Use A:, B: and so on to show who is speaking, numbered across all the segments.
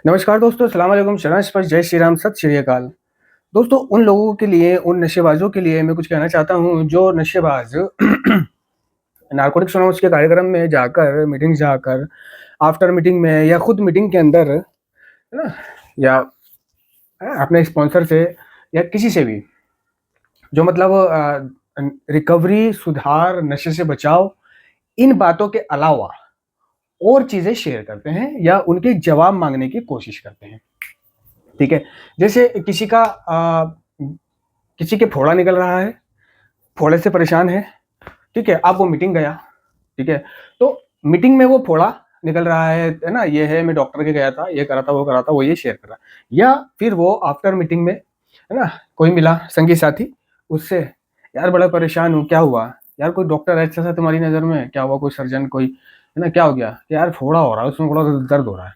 A: नमस्कार दोस्तों, अस्सलाम वालेकुम, शरण स्पर्श, जय श्री राम, सत श्री अकाल। दोस्तों, उन लोगों के लिए, उन नशेबाज़ों के लिए मैं कुछ कहना चाहता हूँ जो नशेबाज़ नारकोटिक्स एनोनिमस के कार्यक्रम में जाकर, मीटिंग जाकर, आफ्टर मीटिंग में या खुद मीटिंग के अंदर, है ना? या अपने स्पॉन्सर से या किसी से भी जो मतलब रिकवरी, सुधार, नशे से बचाव, इन बातों के अलावा और चीज़ें शेयर करते हैं या उनके जवाब माँगने की कोशिश करते हैं। ठीक है? जैसे किसी के फोड़ा निकल रहा है, फोड़े से परेशान है, ठीक है? अब वो मीटिंग गया, ठीक है? तो मीटिंग में वो फोड़ा निकल रहा है ना? ये है, मैं डॉक्टर के गया था, ये करा था, वो करा था, वो ये शेयर कर रहा है। या फिर वो आफ्टर मीटिंग में, है ना? कोई मिला संगी साथी, उससे, "यार बड़ा परेशान हूँ, क्या हुआ? यार कोई डॉक्टर है अच्छा सा तुम्हारी नज़र में? क्या हुआ? कोई सर्जन कोई, है ना? क्या हो गया?" "यार फोड़ा हो रहा है, उसमें थोड़ा दर्द हो रहा है।"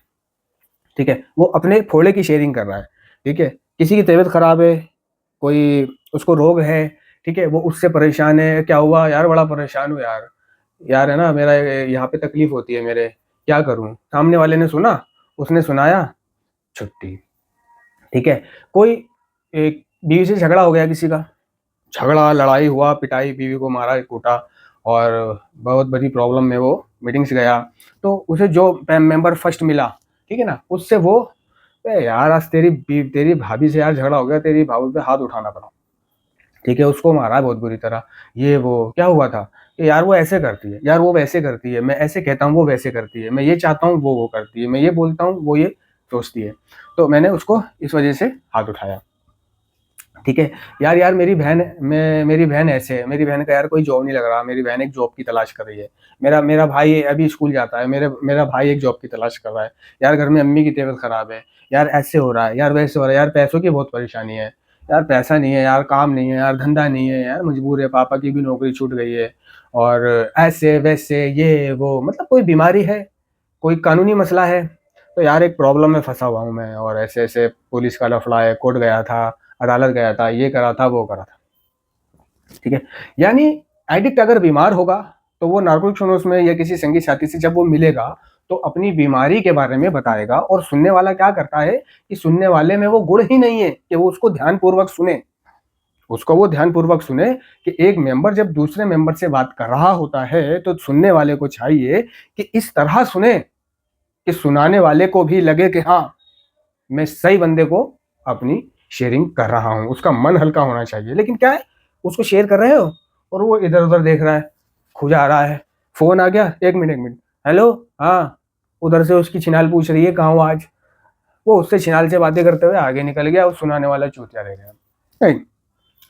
A: ठीक है? वो अपने फोड़े की शेयरिंग कर रहा है, ठीक है? किसी की तबीयत खराब है, कोई उसको रोग है, ठीक है? वो उससे परेशान है, "क्या हुआ? यार बड़ा परेशान हूँ यार। यार है ना, मेरा यहाँ पे तकलीफ होती है मेरे, क्या करूँ?" सामने वाले ने सुना, उसने सुनाया, छुट्टी, ठीक है? कोई एक बीवी से झगड़ा हो गया किसी का, झगड़ा, लड़ाई हुआ, पिटाई, बीवी को मारा, कूटा और बहुत बड़ी प्रॉब्लम में वो मीटिंग से गया। तो उसे जो मेंबर फर्स्ट मिला, ठीक है ना? उससे वो, "ए यार, आज तेरी भाभी से यार झगड़ा हो गया, तेरी भाभी पे हाथ उठाना पड़ा।" ठीक है? उसको मारा बहुत बुरी तरह, ये वो, क्या हुआ था? कि यार वो ऐसे करती है, यार वो वैसे करती है, मैं ऐसे कहता हूँ, वो वैसे करती है, मैं ये चाहता हूँ, वो करती है, मैं ये बोलता हूँ, वो ये सोचती है। तो मैंने उसको इस वजह से हाथ उठाया। ठीक है? यार मेरी बहन ऐसे है, मेरी बहन का यार कोई जॉब नहीं लग रहा, मेरी बहन एक जॉब की तलाश कर रही है। मेरा मेरा भाई अभी स्कूल जाता है, मेरा भाई एक जॉब की तलाश कर रहा है। यार घर में अम्मी की तबीयत खराब है, यार ऐसे हो रहा है, यार वैसे हो रहा है, यार पैसों की बहुत परेशानी है, यार पैसा नहीं है, यार काम नहीं है, यार धंधा नहीं है, यार मजबूर है, पापा की भी नौकरी छूट गई है और ऐसे-वैसे ये वो, मतलब कोई बीमारी है, कोई कानूनी मसला है, तो यार एक प्रॉब्लम में फँसा हुआ हूँ मैं और ऐसे-ऐसे पुलिस का लफड़ा है, कोर्ट गया था, अदालत गया था, ये करा था, वो करा था। ठीक है? यानी एडिक्ट अगर बीमार होगा, तो वो नार्कोटिक्स में या किसी संगी साथी से जब वो मिलेगा, तो अपनी बीमारी के बारे में बताएगा और सुनने वाला क्या करता है कि सुनने वाले में वो गुण ही नहीं है कि वो उसको ध्यानपूर्वक सुने। उसको वो ध्यानपूर्वक सुने कि एक मेंबर जब दूसरे मेंबर से बात कर रहा होता है, तो सुनने वाले को चाहिए कि इस तरह सुने कि सुनाने वाले को भी लगे कि हाँ, मैं सही बंदे को अपनी शेयरिंग कर रहा हूँ, उसका मन हल्का होना चाहिए। लेकिन क्या है, उसको शेयर कर रहे हो और वो इधर-उधर देख रहा है, खुजा रहा है, फ़ोन आ गया, 1 मिनट, हेलो, हाँ, उधर से उसकी छिनाल पूछ रही है, "कहाँ हो आज?" वो उससे छिनाल से बातें करते हुए आगे निकल गया और सुनाने वाला चूतिया रह गया। नहीं,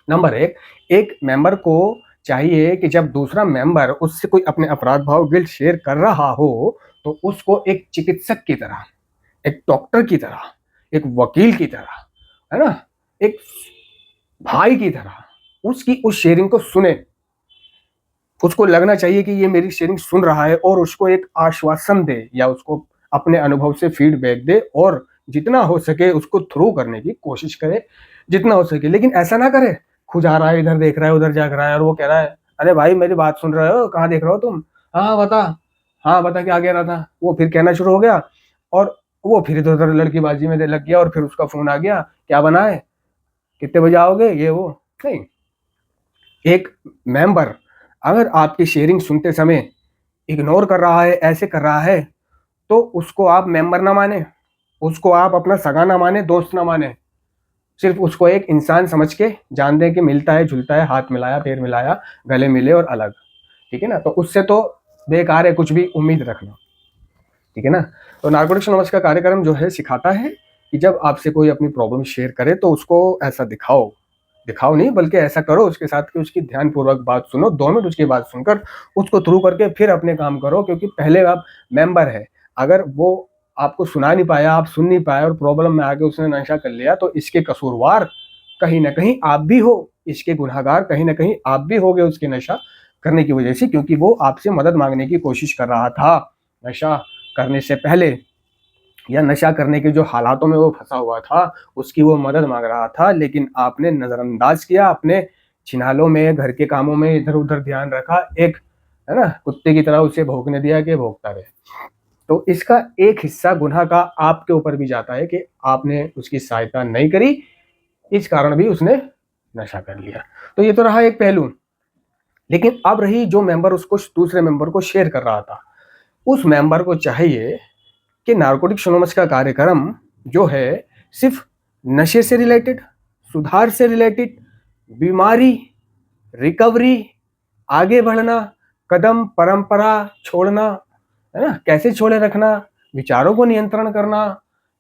A: नंबर 1, एक मेंबर को चाहिए कि जब दूसरा मेंबर उससे कोई अपने अपराध भाव, गिल्ट शेयर कर रहा हो, तो उसको एक चिकित्सक की तरह, एक डॉक्टर की तरह, एक वकील की तरह, है ना? एक भाई की तरह उसकी उस शेयरिंग को सुने। उसको लगना चाहिए कि ये मेरी शेयरिंग सुन रहा है और उसको एक आश्वासन दे या उसको अपने अनुभव से फीडबैक दे और जितना हो सके उसको थ्रू करने की कोशिश करे, जितना हो सके। लेकिन ऐसा ना करे, खुजा रहा है, इधर देख रहा है, उधर झाँक रहा है और वो कह रहा है, "अरे भाई, मेरी बात सुन रहे हो? कहाँ देख रहे हो तुम? हाँ, हाँ, बता। हाँ, बता क्या कह रहा था?" वो फिर कहना शुरू हो गया और वो फिर इधर-उधर लड़कीबाजी में लग गया और फिर उसका फ़ोन आ गया, "क्या बना है? कितने बजे आओगे?" ये वो। नहीं, एक मेंबर अगर आपकी शेयरिंग सुनते समय इग्नोर कर रहा है, ऐसे कर रहा है, तो उसको आप मेंबर ना माने, उसको आप अपना सगा ना माने, दोस्त ना माने। सिर्फ़ उसको एक इंसान समझ के जान दें कि मिलता है, जुलता है, हाथ मिलाया, पैर मिलाया, गले मिले और अलग। ठीक है ना? तो उससे तो बेकार है कुछ भी उम्मीद रखना। ठीक है ना? तो नारकोटिक्स एनोनिमस का कार्यक्रम जो है सिखाता है कि जब आपसे कोई अपनी प्रॉब्लम शेयर करे तो उसको ऐसा दिखाओ, दिखाओ नहीं बल्कि ऐसा करो उसके साथ कि उसकी ध्यानपूर्वक बात सुनो, 2 मिनट उसकी बात सुनकर उसको थ्रू करके फिर अपने काम करो, क्योंकि पहले आप मेंबर है। अगर वो आपको सुना नहीं पाया, आप सुन नहीं पाए और प्रॉब्लम में आके उसने नशा कर लिया, तो इसके कसूरवार कहीं न कहीं आप भी हो, इसके गुनहगार कहीं न कहीं आप भी होगे उसके नशा करने की वजह से, क्योंकि वो आपसे मदद माँगने की कोशिश कर रहा था, नशा करने से पहले या नशा करने के जो हालातों में वो फँसा हुआ था, उसकी वो मदद माँग रहा था, लेकिन आपने नज़रअंदाज किया, अपने छिनालों में, घर के कामों में इधर-उधर ध्यान रखा, एक, है ना, कुत्ते की तरह उसे भौंकने दिया कि भौंकता रहे। तो इसका एक हिस्सा गुनाह का आपके ऊपर भी जाता है कि आपने उसकी सहायता नहीं करी, इस कारण भी उसने नशा कर लिया। तो ये तो रहा एक पहलू। लेकिन अब रही जो मेंबर उसको दूसरे मेंबर को शेयर कर रहा था, उस मेंबर को चाहिए कि नारकोटिक्स एनोनिमस का कार्यक्रम जो है सिर्फ नशे से रिलेटेड, सुधार से रिलेटेड, बीमारी, रिकवरी, आगे बढ़ना, कदम परंपरा छोड़ना, है ना, कैसे छोड़े रखना, विचारों को नियंत्रण करना,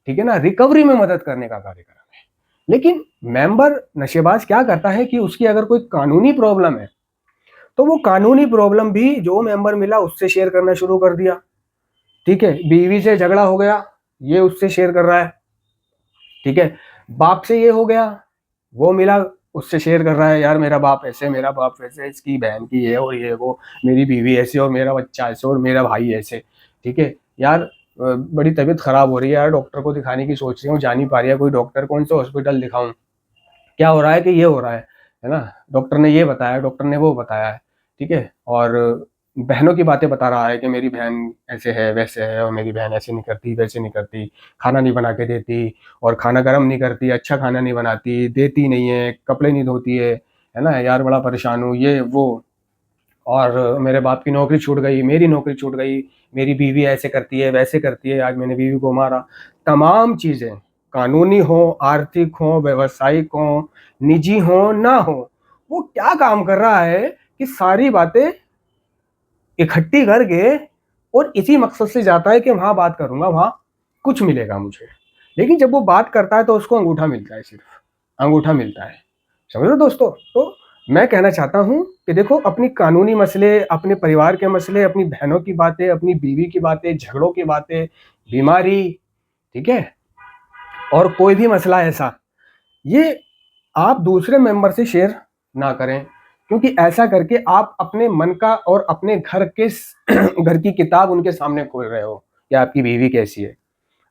A: ठीक है ना, रिकवरी में मदद करने का कार्यक्रम है। लेकिन मेंबर नशेबाज क्या करता है कि उसकी अगर कोई कानूनी प्रॉब्लम है तो वो कानूनी प्रॉब्लम भी जो मेंबर मिला उससे शेयर करना शुरू कर दिया। ठीक है, बीवी से झगड़ा हो गया, ये उससे शेयर कर रहा है। ठीक है, बाप से ये हो गया, वो मिला उससे शेयर कर रहा है, यार मेरा बाप ऐसे, मेरा बाप वैसे, इसकी बहन की ये और ये वो, मेरी बीवी ऐसे और मेरा बच्चा ऐसे और मेरा भाई ऐसे। ठीक है यार, बड़ी तबीयत खराब हो रही है यार, डॉक्टर को दिखाने की सोच रही हूँ, जा नहीं पा रही है कोई डॉक्टर, कौन सा हॉस्पिटल दिखाऊं, क्या हो रहा है कि ये हो रहा है ना, डॉक्टर ने ये बताया, डॉक्टर ने वो बताया है। ठीक है, और बहनों की बातें बता रहा है कि मेरी बहन ऐसे है वैसे है, और मेरी बहन ऐसे नहीं करती वैसे नहीं करती, खाना नहीं बना के देती, और खाना गर्म नहीं करती, अच्छा खाना नहीं बनाती, देती नहीं है, कपड़े नहीं धोती है ना यार, बड़ा परेशान हूँ ये वो, और मेरे बाप की नौकरी छूट गई, मेरी नौकरी छूट गई, मेरी बीवी ऐसे करती है वैसे करती है, आज मैंने बीवी को मारा। तमाम चीज़ें कानूनी हो, आर्थिक हो, व्यावसायिक हो, निजी हो ना हो, वो क्या काम कर रहा है कि सारी बातें इकट्ठी करके और इसी मकसद से जाता है कि वहां बात करूंगा, वहां कुछ मिलेगा मुझे। लेकिन जब वो बात करता है तो उसको अंगूठा मिलता है, सिर्फ अंगूठा मिलता है। समझ लो दोस्तों। तो मैं कहना चाहता हूं कि देखो, अपनी कानूनी मसले, अपने परिवार के मसले, अपनी बहनों की बातें, अपनी बीवी की बातें, झगड़ों की बातें, बीमारी, ठीक है, और कोई भी मसला ऐसा, ये आप दूसरे मेंबर से शेयर ना करें, क्योंकि ऐसा करके आप अपने मन का और अपने घर के घर की किताब उनके सामने खोल रहे हो कि आपकी बीवी कैसी है,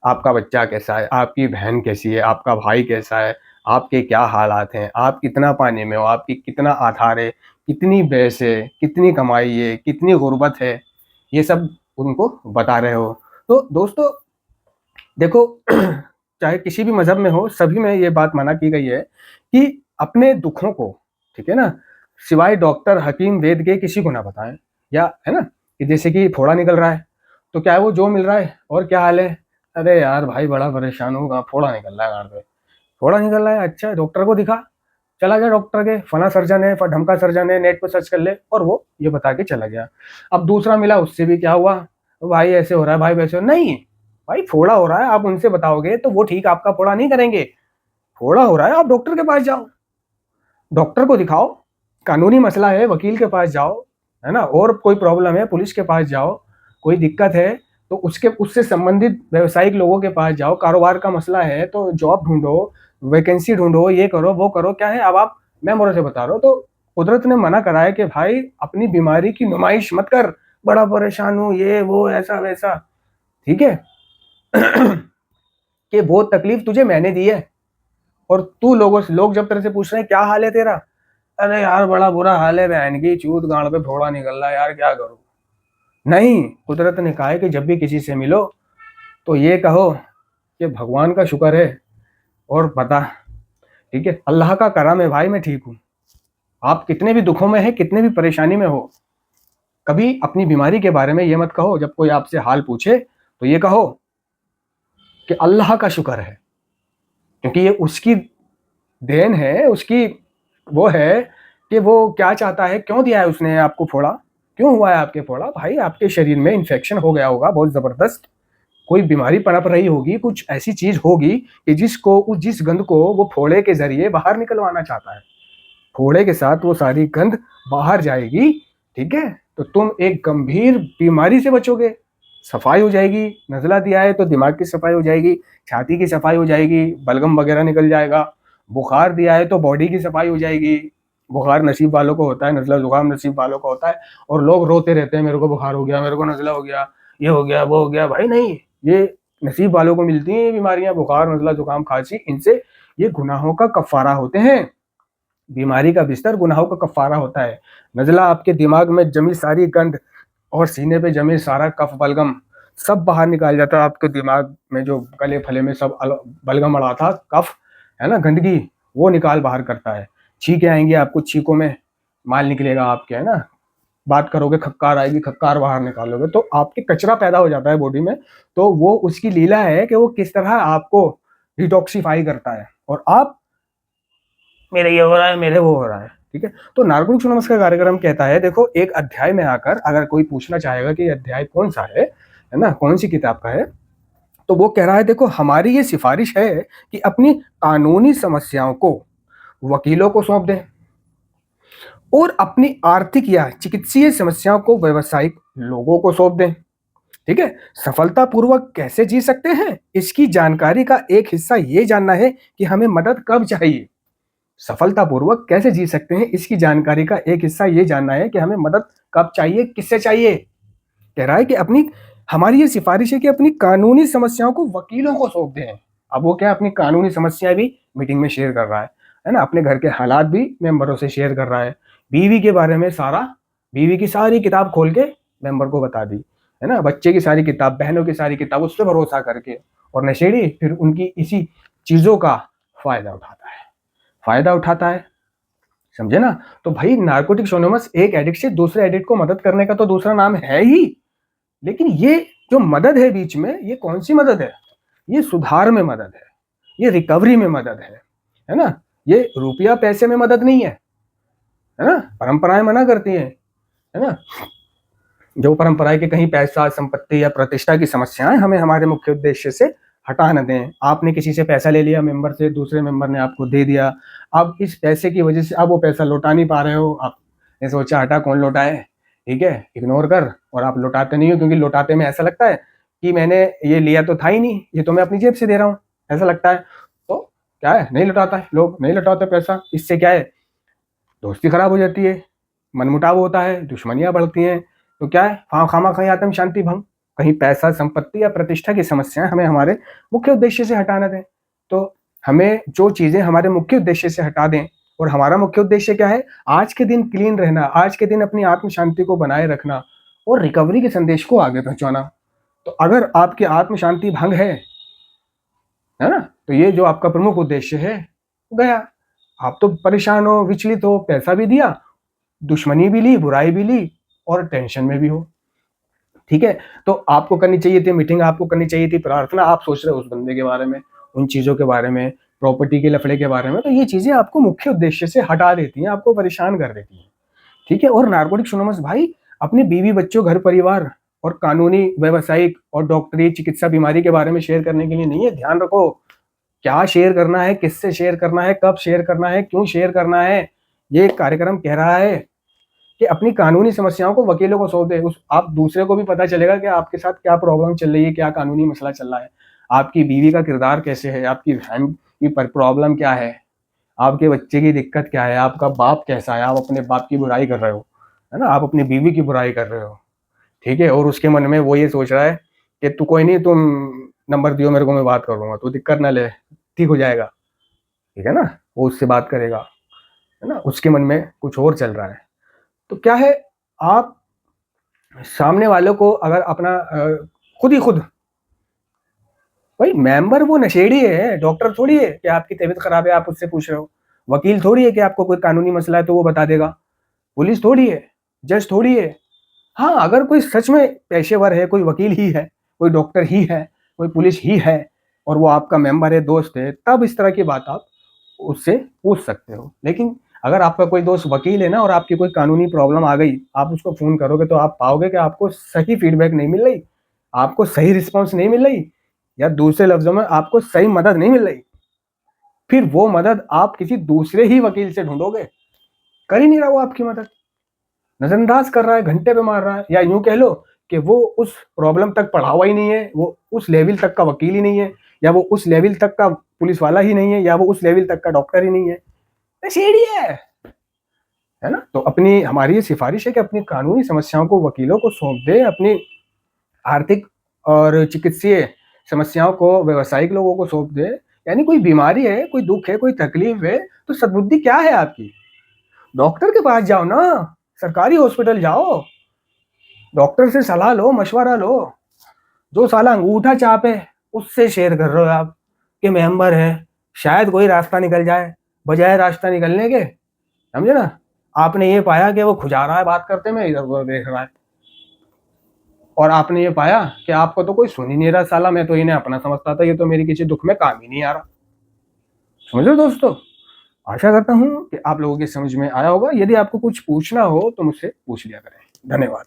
A: आपका बच्चा कैसा है, आपकी बहन कैसी है, आपका भाई कैसा है, आपके क्या हालात हैं, आप कितना पाने में हो, आपकी कितना आधार है, कितनी बहस है, कितनी कमाई है, कितनी गुर्बत है, ये सब उनको बता रहे हो। तो दोस्तों देखो, चाहे किसी भी मजहब में हो, सभी में ये बात मना की गई है कि अपने दुखों को, ठीक है ना, सिवाय डॉक्टर, हकीम, वेद के किसी को ना बताएं। या है ना, कि जैसे कि फोड़ा निकल रहा है तो क्या है, वो जो मिल रहा है और क्या हाल है, अरे यार भाई बड़ा परेशान हूँ, फोड़ा निकल रहा है गांड पे, फोड़ा निकल रहा है, अच्छा डॉक्टर को दिखा, चला गया डॉक्टर के, फला सर्जन है, ढमका सर्जन है, नेट पर सर्च कर ले, और वो ये बता के चला गया। अब दूसरा मिला, उससे भी क्या हुआ, भाई ऐसे हो रहा है, भाई वैसे हो, नहीं भाई फोड़ा हो रहा है, आप उनसे बताओगे तो वो ठीक आपका फोड़ा नहीं करेंगे। फोड़ा हो रहा है, आप डॉक्टर के पास जाओ, डॉक्टर को दिखाओ, कानूनी मसला है वकील के पास जाओ, है ना, और कोई प्रॉब्लम है पुलिस के पास जाओ, कोई दिक्कत है तो उसके उससे संबंधित व्यावसायिक लोगों के पास जाओ, कारोबार का मसला है तो जॉब ढूंढो, वैकेंसी ढूंढो, ये करो वो करो, क्या है, अब आप, मैं मोरे से बता रहा हूँ, तो कुदरत ने मना करा है कि भाई अपनी बीमारी की नुमाइश मत कर, बड़ा परेशान हूँ ये वो ऐसा वैसा, ठीक है। कि वो तकलीफ तुझे मैंने दी है, और तू लोग जब तेरे से पूछ रहे हैं क्या हाल है तेरा, अरे यार बड़ा बुरा हाल है, बहन की चूत गांड पे फोड़ा निकल रहा है यार, क्या करूं। नहीं, कुदरत ने कहा है कि जब भी किसी से मिलो तो ये कहो कि भगवान का शुक्र है, और बता, ठीक है, अल्लाह का करम है भाई, मैं ठीक हूं। आप कितने भी दुखों में है, कितने भी परेशानी में हो, कभी अपनी बीमारी के बारे में ये मत कहो, जब कोई आपसे हाल पूछे तो ये कहो कि अल्लाह का शुक्र है, क्योंकि ये उसकी देन है, उसकी वो है कि वो क्या चाहता है, क्यों दिया है उसने आपको फोड़ा, क्यों हुआ है आपके फोड़ा, भाई आपके शरीर में इन्फेक्शन हो गया होगा बहुत जबरदस्त, कोई बीमारी पनप रही होगी, कुछ ऐसी चीज होगी कि जिस गंध को वो फोड़े के जरिए बाहर निकलवाना चाहता है, फोड़े के साथ वो सारी गंध बाहर जाएगी, ठीक है, तो तुम एक गंभीर बीमारी से बचोगे, सफाई हो जाएगी, नजला दिया है तो दिमाग की सफाई हो जाएगी, छाती की सफाई हो जाएगी, बलगम वगैरह निकल जाएगा, बुखार दिया है तो बॉडी की सफाई हो जाएगी, बुखार नसीब वालों को होता है, नजला जुकाम नसीब वालों को होता है, और लोग रोते रहते हैं मेरे को बुखार हो गया, मेरे को नजला हो गया, ये हो गया वो हो गया, भाई नहीं, ये नसीब वालों को मिलती हैं ये बीमारियां, बुखार, नजला जुकाम, खांसी, इनसे ये गुनाहों का कफारा होते हैं। बीमारी का बिस्तर गुनाहों का कफारा होता है। नजला आपके दिमाग में जमी सारी गंध और सीने पे जमे सारा कफ बलगम सब बाहर निकाल जाता है, आपके दिमाग में जो गले फले में सब बलगम अड़ा था, कफ है ना, गंदगी, वो निकाल बाहर करता है। छींके आएंगे आपको, छींकों में माल निकलेगा आपके, है ना, बात करोगे खक्कार आएगी, खक्कार बाहर निकालोगे तो आपके कचरा पैदा हो जाता है बॉडी में। तो वो उसकी लीला है कि वो किस तरह आपको डिटॉक्सिफाई करता है, और आप मेरे ये हो रहा है, मेरे वो हो रहा है। ठीक है, तो नार्कोटिक्स एनोनिमस का कार्यक्रम कहता है, देखो एक अध्याय में आकर अगर कोई पूछना चाहेगा कि अध्याय कौन सा है ना, कौन सी किताब का है, तो वो कह रहा है देखो हमारी ये सिफारिश है कि अपनी कानूनी समस्याओं को वकीलों को सौंप दें और अपनी आर्थिक या चिकित्सीय समस्याओं को व्यवसायिक लोगों को सौंप दें। ठीक है, सफलतापूर्वक कैसे जी सकते हैं इसकी जानकारी का एक हिस्सा ये जानना है कि हमें मदद कब चाहिए। सफलतापूर्वक कैसे जी सकते हैं इसकी जानकारी का एक हिस्सा ये जानना है कि हमें मदद कब चाहिए, किससे चाहिए। कह रहा है कि अपनी हमारी ये सिफारिश है कि अपनी कानूनी समस्याओं को वकीलों को सौंप दें। अब वो क्या, अपनी कानूनी समस्या भी मीटिंग में शेयर कर रहा है ना, अपने घर के हालात भी मेंबरों से शेयर कर रहा है, बीवी के बारे में सारा, बीवी की सारी किताब खोल के मेंबर को बता दी, है ना, बच्चे की सारी किताब, बहनों की सारी किताब, उस पर भरोसा करके, और नशेड़ी फिर उनकी इसी चीजों का फायदा उठाता है, फायदा उठाता है, समझे ना। तो भाई नार्कोटिक्स एनोनिमस एक एडिक्ट से दूसरे एडिक्ट को मदद करने का तो दूसरा नाम है ही, लेकिन ये जो मदद है बीच में, ये कौन सी मदद है, ये सुधार में मदद है, ये रिकवरी में मदद है ना, ये रुपया पैसे में मदद नहीं है ना। परंपराएं मना करती हैं, है ना, जो परंपराएं के कहीं पैसा, संपत्ति या प्रतिष्ठा की समस्याएं हमें हमारे मुख्य उद्देश्य से हटा न दें। आपने किसी से पैसा ले लिया मेंबर से, दूसरे मेंबर ने आपको दे दिया, अब इस पैसे की वजह से आप वो पैसा लौटा नहीं पा रहे हो, आपने सोचा हटा कौन लौटाए, ठीक है, इग्नोर कर, और आप लौटाते नहीं हो क्योंकि लौटाते में ऐसा लगता है कि मैंने ये लिया तो था ही नहीं, ये तो मैं अपनी जेब से दे रहा हूँ, ऐसा लगता है। तो क्या है, नहीं लौटाता है, लोग नहीं लौटाते पैसा, इससे क्या है, दोस्ती खराब हो जाती है, मनमुटाव होता है, दुश्मनियां बढ़ती हैं। तो क्या है, खामा कहीं आत्म शांति भंग, कहीं पैसा, संपत्ति या प्रतिष्ठा की समस्याएं हमें हमारे मुख्य उद्देश्य से हटाना दें। तो हमें जो चीजें हमारे मुख्य उद्देश्य से हटा दें, और हमारा मुख्य उद्देश्य क्या है, आज के दिन क्लीन रहना, आज के दिन अपनी आत्म शांति को बनाए रखना और रिकवरी के संदेश को आगे पहुंचाना। तो अगर आपकी आत्म शांति भंग है ना, तो ये जो आपका प्रमुख उद्देश्य है गया, आप तो परेशान हो, विचलित हो, पैसा भी दिया, दुश्मनी भी ली, बुराई भी ली, और टेंशन में भी हो। ठीक है, तो आपको करनी चाहिए थी मीटिंग, आपको करनी चाहिए थी प्रार्थना, आप सोच रहे हो उस बंदे के बारे में, उन चीजों के बारे में, प्रॉपर्टी के लफड़े के बारे में। तो ये चीजें आपको मुख्य उद्देश्य से हटा देती हैं, आपको परेशान कर देती हैं। ठीक है, और नार्कोटिक्स एनोनिमस भाई अपने बीवी बच्चों, घर परिवार और कानूनी, व्यवसायिक और डॉक्टरी, चिकित्सा, बीमारी के बारे में शेयर करने के लिए नहीं है। ध्यान रखो, क्या शेयर करना है, किससे शेयर करना है, कब शेयर करना है, क्यों शेयर करना है। ये कार्यक्रम कह रहा है कि अपनी कानूनी समस्याओं को वकीलों को सौंप दे, उस आप दूसरे को भी पता चलेगा कि आपके साथ क्या प्रॉब्लम चल रही है, क्या कानूनी मसला चल रहा है, आपकी बीवी का किरदार कैसे है, आपकी बहन की प्रॉब्लम क्या है, आपके बच्चे की दिक्कत क्या है, आपका बाप कैसा है, आप अपने बाप की बुराई कर रहे हो, है ना, आप अपनी बीवी की बुराई कर रहे हो। ठीक है, और उसके मन में वो ये सोच रहा है कि तू कोई नहीं, तुम नंबर दियो मेरे को, मैं बात कर लूंगा, तू दिक्कत ना ले, ठीक हो जाएगा। ठीक है ना, वो उससे बात करेगा, है ना, उसके मन में कुछ और चल रहा है। तो क्या है, आप सामने वालों को अगर अपना खुद ही खुद, भाई मेंबर वो नशेड़ी है, डॉक्टर थोड़ी है कि आपकी तबीयत खराब है आप उससे पूछ रहे हो, वकील थोड़ी है कि आपको कोई कानूनी मसला है तो वो बता देगा, पुलिस थोड़ी है, जज थोड़ी है। हाँ, अगर कोई सच में पेशेवर है, कोई वकील ही है, कोई डॉक्टर ही है, कोई पुलिस ही है, और वो आपका मेंबर है, दोस्त है, तब इस तरह की बात आप उससे पूछ सकते हो। लेकिन अगर आपका कोई दोस्त वकील है ना, और आपकी कोई कानूनी प्रॉब्लम आ गई, आप उसको फोन करोगे तो आप पाओगे कि आपको सही फीडबैक नहीं मिल रही, आपको सही रिस्पॉन्स नहीं मिल रही, या दूसरे लफ्जों में आपको सही मदद नहीं मिल रही। फिर वो मदद आप किसी दूसरे ही वकील से ढूंढोगे, कर ही नहीं रहा वो आपकी मदद, नजरअंदाज कर रहा है, घंटे पे मार रहा है, या यूं कह लो कि वो उस प्रॉब्लम तक पढ़ा हुआ ही नहीं है, वो उस लेवल तक का वकील ही नहीं है, या वो उस लेवल तक का पुलिस वाला ही नहीं है, या वो उस लेवल तक का डॉक्टर ही नहीं है, नशेड़ी है ना। तो अपनी हमारी ये सिफारिश है कि अपनी कानूनी समस्याओं को वकीलों को सौंप दे, अपनी आर्थिक और चिकित्सीय समस्याओं को व्यवसायिक लोगों को सौंप दे। यानी कोई बीमारी है, कोई दुख है, कोई तकलीफ है, तो सद्बुद्धि क्या है आपकी, डॉक्टर के पास जाओ ना, सरकारी हॉस्पिटल जाओ, डॉक्टर से सलाह लो, मशवरा लो, जो साला अंगूठा चापे उससे शेयर कर रहे हो आप कि मेंबर है, शायद कोई रास्ता निकल जाए, बजाय रास्ता निकलने के, समझे ना। आपने ये पाया कि वो खुजा रहा है बात करते में, इधर उधर देख रहा है, और आपने ये पाया कि आपको तो कोई सुन ही नहीं रहा, साला मैं तो इन्हें अपना समझता था, ये तो मेरी किसी दुख में काम ही नहीं आ रहा। समझ लो दोस्तों, आशा करता हूँ कि आप लोगों की समझ में आया होगा। यदि आपको कुछ पूछना हो तो मुझसे पूछ लिया करें। धन्यवाद।